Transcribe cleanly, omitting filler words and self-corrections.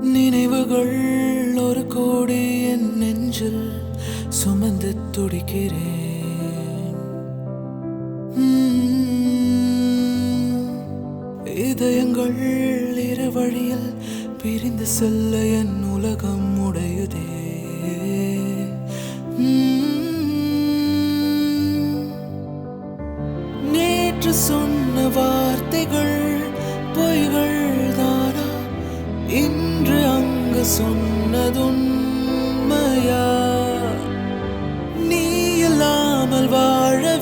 நினைவுகள் ஒரு கோடி என் நெஞ்சில் சுமந்து துடிக்கிறேன். இதயங்கள் இரு வழியில் பிரிந்து செல்ல என் உலகம் உடையுதே. நேற்று சொன்ன வார்த்தைகள் பொய்கள் தானா? இன்று அங்கு சொன்னதுண்மையா? நீ இல்லாமல் வாழ